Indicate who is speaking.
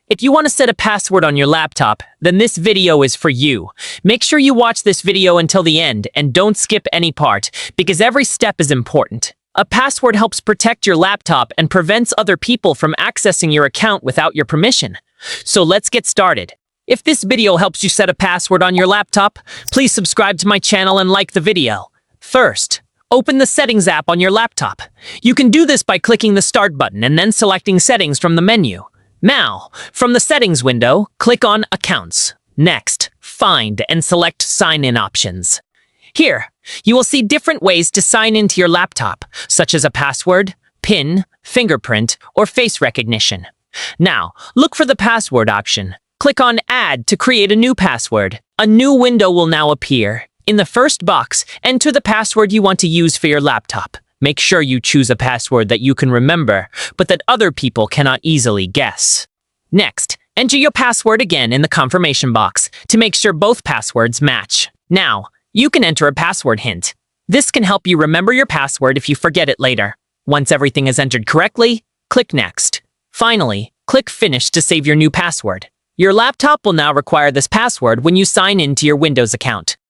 Speaker 1: If you want to set a password on your laptop, then this video is for you. Make sure you watch this video until the end and don't skip any part, because every step is important. A password helps protect your laptop and prevents other people from accessing your account without your permission. So let's get started. If this video helps you set a password on your laptop, please subscribe to my channel and like the video. First, open the Settings app on your laptop. You can do this by clicking the Start button and then selecting Settings from the menu. Now, from the Settings window, click on Accounts. Next, find and select Sign-in options. Here, you will see different ways to sign into your laptop, such as a password, PIN, fingerprint, or face recognition. Now, look for the Password option. Click on Add to create a new password. A new window will now appear. In the first box, enter the password you want to use for your laptop. Make sure you choose a password that you can remember, but that other people cannot easily guess. Next, enter your password again in the confirmation box to make sure both passwords match. Now, you can enter a password hint. This can help you remember your password if you forget it later. Once everything is entered correctly, click Next. Finally, click Finish to save your new password. Your laptop will now require this password when you sign into your Windows account.